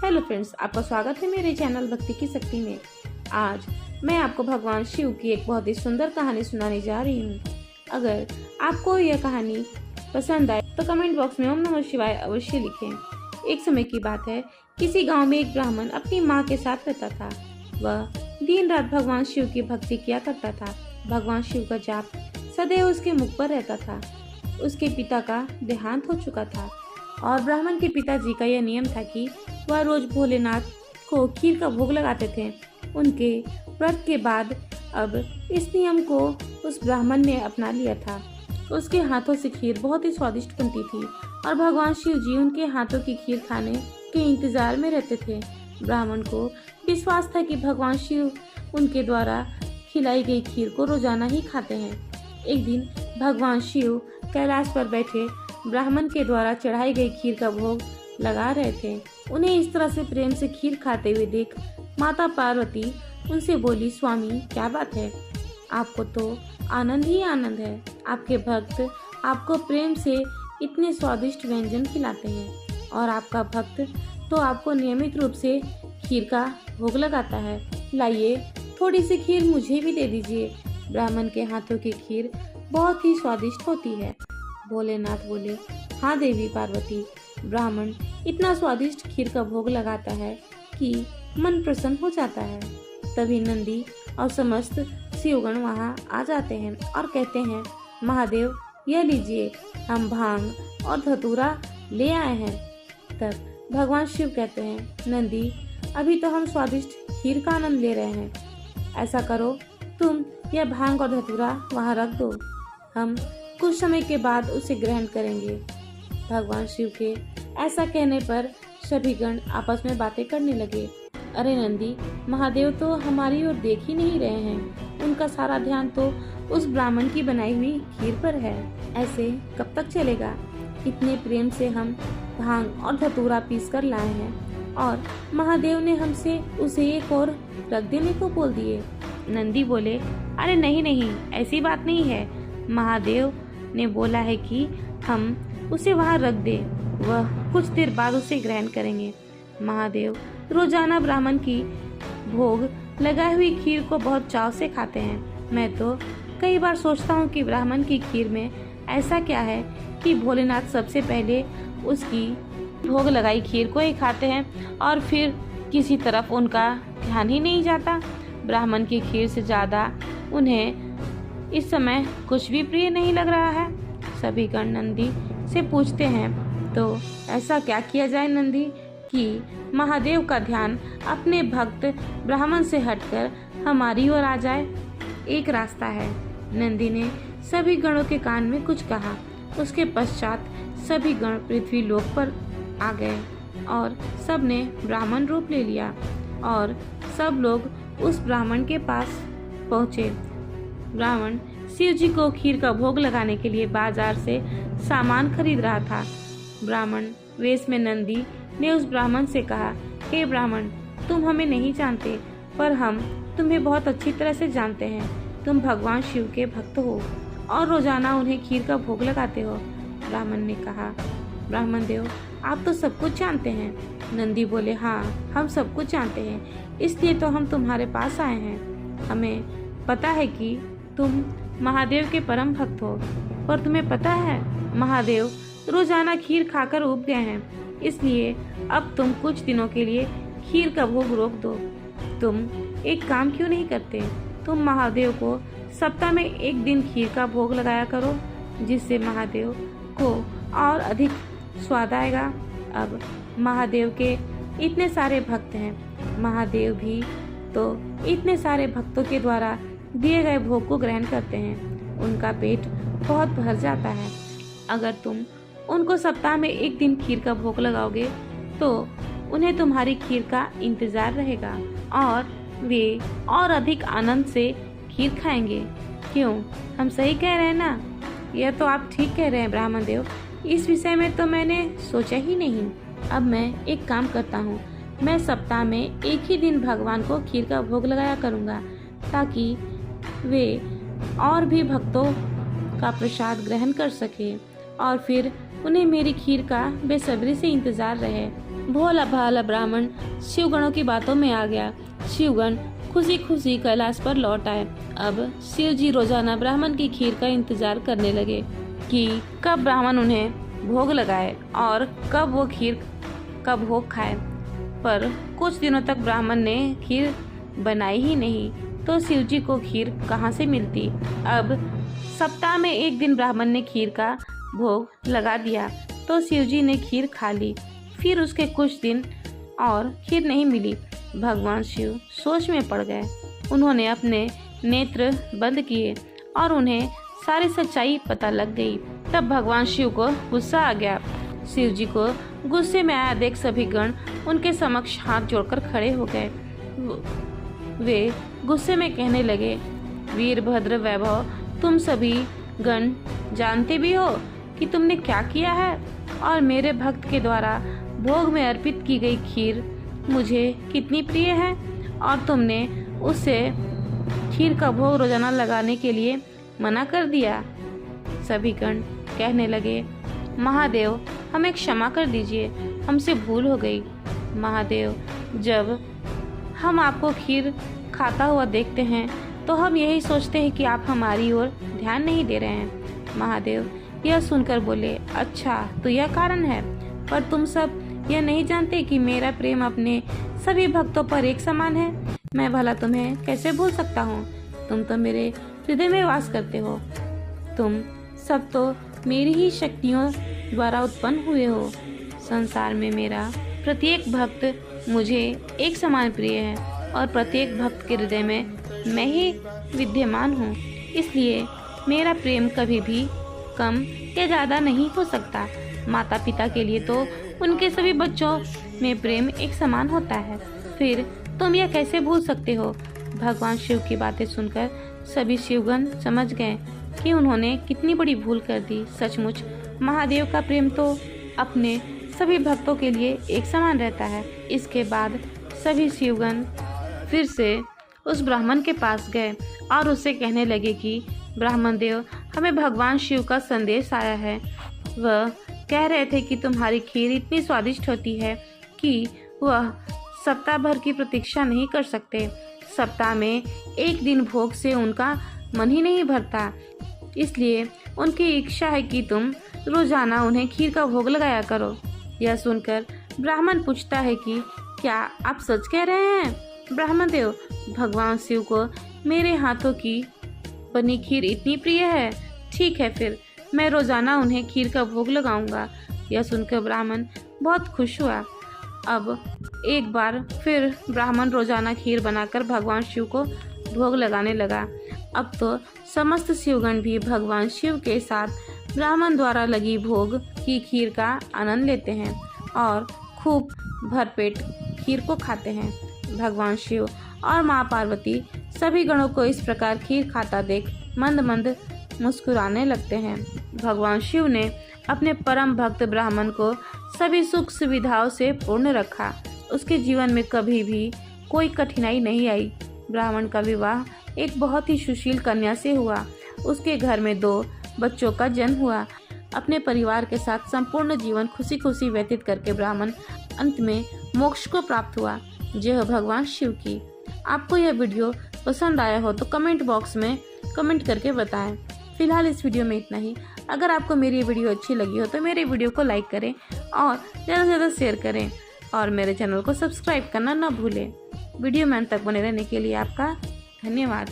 Hello friends, आपका स्वागत है मेरे चैनल भक्ति की शक्ति में। आज मैं आपको भगवान शिव की एक बहुत ही सुंदर कहानी सुनाने जा रही हूँ। अगर आपको यह कहानी पसंद आए तो कमेंट बॉक्स में ओम नमः शिवाय अवश्य लिखें। एक समय की बात है, किसी गांव में एक ब्राह्मण अपनी माँ के साथ रहता था। वह दिन रात भगवान शिव की भक्ति किया करता था। भगवान शिव का जाप सदैव उसके मुख पर रहता था। उसके पिता का देहांत हो चुका था और ब्राह्मण के पिताजी का यह नियम था कि वह रोज भोलेनाथ को खीर का भोग लगाते थे। उनके व्रत के बाद अब इस नियम को उस ब्राह्मण ने अपना लिया था। उसके हाथों से खीर बहुत ही स्वादिष्ट बनती थी और भगवान शिव जी उनके हाथों की खीर खाने के इंतजार में रहते थे। ब्राह्मण को विश्वास था कि भगवान शिव उनके द्वारा खिलाई गई खीर को रोजाना ही खाते हैं। एक दिन भगवान शिव कैलाश पर बैठे ब्राह्मण के द्वारा चढ़ाई गई खीर का भोग लगा रहे थे। उन्हें इस तरह से प्रेम से खीर खाते हुए देख माता पार्वती उनसे बोली, स्वामी क्या बात है, आपको तो आनंद ही आनंद है। आपके भक्त आपको प्रेम से इतने स्वादिष्ट व्यंजन खिलाते हैं और आपका भक्त तो आपको नियमित रूप से खीर का भोग लगाता है। लाइए थोड़ी सी खीर मुझे भी दे दीजिए। ब्राह्मण के हाथों की खीर बहुत ही स्वादिष्ट होती है। भोलेनाथ बोले, हाँ देवी पार्वती, ब्राह्मण इतना स्वादिष्ट खीर का भोग लगाता है कि मन प्रसन्न हो जाता है। तभी नंदी और समस्त शिवगण वहाँ आ जाते हैं और कहते हैं, महादेव यह लीजिए, हम भांग और धतूरा ले आए हैं। तब भगवान शिव कहते हैं, नंदी अभी तो हम स्वादिष्ट खीर का आनंद ले रहे हैं। ऐसा करो, तुम यह भांग और धतूरा वहाँ रख दो, हम कुछ समय के बाद उसे ग्रहण करेंगे। भगवान शिव के ऐसा कहने पर सभी गण आपस में बातें करने लगे। अरे नंदी, महादेव तो हमारी ओर देख ही नहीं रहे हैं, उनका सारा ध्यान तो उस ब्राह्मण की बनाई हुई खीर पर है। ऐसे कब तक चलेगा? इतने प्रेम से हम भांग और धतूरा पीस कर लाए हैं और महादेव ने हमसे उसे एक और रख देने को बोल दिए। नंदी बोले, अरे नहीं नहीं, ऐसी बात नहीं है। महादेव ने बोला है कि हम उसे वहाँ रख दे, वह कुछ देर बाद उसे ग्रहण करेंगे। महादेव रोजाना ब्राह्मण की भोग लगाई हुई खीर को बहुत चाव से खाते हैं। मैं तो कई बार सोचता हूँ कि ब्राह्मण की खीर में ऐसा क्या है कि भोलेनाथ सबसे पहले उसकी भोग लगाई खीर को ही खाते हैं और फिर किसी तरफ उनका ध्यान ही नहीं जाता। ब्राह्मण की खीर से ज़्यादा उन्हें इस समय कुछ भी प्रिय नहीं लग रहा है। सभी गण नंदी से पूछते हैं, तो ऐसा क्या किया जाए नंदी कि महादेव का ध्यान अपने भक्त ब्राह्मण से हटकर हमारी ओर आ जाए? एक रास्ता है। नंदी ने सभी गणों के कान में कुछ कहा। उसके पश्चात सभी गण पृथ्वी लोक पर आ गए और सब ने ब्राह्मण रूप ले लिया और सब लोग उस ब्राह्मण के पास पहुँचे। ब्राह्मण शिव जी को खीर का भोग लगाने के लिए बाजार से सामान खरीद रहा था। ब्राह्मण वेश में नंदी ने उस ब्राह्मण से कहा, हे ब्राह्मण, तुम हमें नहीं जानते पर हम तुम्हें बहुत अच्छी तरह से जानते हैं। तुम भगवान शिव के भक्त हो और रोजाना उन्हें खीर का भोग लगाते हो। ब्राह्मण ने कहा, ब्राह्मण देव, आप तो सब कुछ जानते हैं। नंदी बोले, हाँ हम सब कुछ जानते हैं, इसलिए तो हम तुम्हारे पास आए हैं। हमें पता है कि तुम महादेव के परम भक्त हो, पर तुम्हें पता है महादेव रोजाना खीर खाकर ऊब गए हैं, इसलिए अब तुम कुछ दिनों के लिए खीर का भोग रोक दो। तुम एक काम क्यों नहीं करते, तुम महादेव को सप्ताह में एक दिन खीर का भोग लगाया करो, जिससे महादेव को और अधिक स्वाद आएगा। अब महादेव के इतने सारे भक्त हैं, महादेव भी तो इतने सारे भक्तों के द्वारा दिए गए भोग को ग्रहण करते हैं, उनका पेट बहुत भर जाता है। अगर तुम उनको सप्ताह में एक दिन खीर का भोग लगाओगे तो उन्हें तुम्हारी खीर का इंतजार रहेगा और वे और अधिक आनंद से खीर खाएंगे। क्यों, हम सही कह रहे हैं ना? यह तो आप ठीक कह रहे हैं ब्राह्मण देव, इस विषय में तो मैंने सोचा ही नहीं। अब मैं एक काम करता हूँ, मैं सप्ताह में एक ही दिन भगवान को खीर का भोग लगाया करूँगा ताकि वे और भी भक्तों का प्रसाद ग्रहण कर सके और फिर उन्हें मेरी खीर का बेसब्री से इंतजार रहे। भोला भाला ब्राह्मण शिवगणों की बातों में आ गया। शिवगण खुशी खुशी कैलाश पर लौट आए। अब शिव जी रोजाना ब्राह्मण की खीर का इंतजार करने लगे कि कब ब्राह्मण उन्हें भोग लगाए और कब वो खीर का भोग खाए। पर कुछ दिनों तक ब्राह्मण ने खीर बनाई ही नहीं, तो शिव जी को खीर कहाँ से मिलती। अब सप्ताह में एक दिन ब्राह्मण ने खीर का भोग लगा दिया, तो शिव जी ने खीर खा ली। फिर उसके कुछ दिन और खीर नहीं मिली। भगवान शिव सोच में पड़ गए। उन्होंने अपने नेत्र बंद किए और उन्हें सारी सच्चाई पता लग गई। तब भगवान शिव को गुस्सा आ गया। शिव जी को गुस्से में आया देख सभी गण उनके समक्ष हाथ जोड़कर खड़े हो गए। वे गुस्से में कहने लगे, वीरभद्र वैभव, तुम सभी गण जानते भी हो कि तुमने क्या किया है और मेरे भक्त के द्वारा भोग में अर्पित की गई खीर मुझे कितनी प्रिय है, और तुमने उससे खीर का भोग रोजाना लगाने के लिए मना कर दिया। सभी गण कहने लगे, महादेव हमें क्षमा कर दीजिए, हमसे भूल हो गई। महादेव, जब हम आपको खीर खाता हुआ देखते हैं तो हम यही सोचते हैं कि आप हमारी ओर ध्यान नहीं दे रहे हैं। महादेव यह सुनकर बोले, अच्छा तो यह कारण है, पर तुम सब यह नहीं जानते कि मेरा प्रेम अपने सभी भक्तों पर एक समान है। मैं भला तुम्हें कैसे भूल सकता हूँ, तुम तो मेरे हृदय में वास करते हो। तुम सब तो मेरी ही शक्तियों द्वारा उत्पन्न हुए हो। संसार में मेरा प्रत्येक भक्त मुझे एक समान प्रिय है और प्रत्येक भक्त के हृदय में मैं ही विद्यमान हूँ। इसलिए मेरा प्रेम कभी भी कम या ज़्यादा नहीं हो सकता। माता पिता के लिए तो उनके सभी बच्चों में प्रेम एक समान होता है, फिर तुम यह कैसे भूल सकते हो। भगवान शिव की बातें सुनकर सभी शिवगण समझ गए कि उन्होंने कितनी बड़ी भूल कर दी। सचमुच महादेव का प्रेम तो अपने सभी भक्तों के लिए एक समान रहता है। इसके बाद सभी शिवगण फिर से उस ब्राह्मण के पास गए और उससे कहने लगे कि ब्राह्मण देव, हमें भगवान शिव का संदेश आया है। वह कह रहे थे कि तुम्हारी खीर इतनी स्वादिष्ट होती है कि वह सप्ताह भर की प्रतीक्षा नहीं कर सकते। सप्ताह में एक दिन भोग से उनका मन ही नहीं भरता, इसलिए उनकी इच्छा है कि तुम रोजाना उन्हें खीर का भोग लगाया करो। यह सुनकर ब्राह्मण पूछता है कि क्या आप सच कह रहे हैं ब्राह्मण देव, भगवान शिव को मेरे हाथों की बनी खीर इतनी प्रिय है। ठीक है, फिर मैं रोजाना उन्हें खीर का भोग लगाऊंगा। यह सुनकर ब्राह्मण बहुत खुश हुआ। अब एक बार फिर ब्राह्मण रोजाना खीर बनाकर भगवान शिव को भोग लगाने लगा। अब तो समस्त शिवगण भी भगवान शिव के साथ ब्राह्मण द्वारा लगी भोग की खीर का आनंद लेते हैं और खूब भरपेट खीर को खाते हैं। भगवान शिव और माँ पार्वती सभी गणों को इस प्रकार खीर खाता देख मंद मंद मुस्कुराने लगते हैं। भगवान शिव ने अपने परम भक्त ब्राह्मण को सभी सुख सुविधाओं से पूर्ण रखा। उसके जीवन में कभी भी कोई कठिनाई नहीं आई। ब्राह्मण का विवाह एक बहुत ही सुशील कन्या से हुआ। उसके घर में 2 बच्चों का जन्म हुआ। अपने परिवार के साथ संपूर्ण जीवन खुशी खुशी व्यतीत करके ब्राह्मण अंत में मोक्ष को प्राप्त हुआ। जय हो भगवान शिव की। आपको यह वीडियो पसंद आया हो तो कमेंट बॉक्स में कमेंट करके बताएं। फिलहाल इस वीडियो में इतना ही। अगर आपको मेरी वीडियो अच्छी लगी हो तो मेरे वीडियो को लाइक करें और ज़्यादा से ज़्यादा शेयर करें और मेरे चैनल को सब्सक्राइब करना न भूलें। वीडियो में अंत तक बने रहने के लिए आपका धन्यवाद।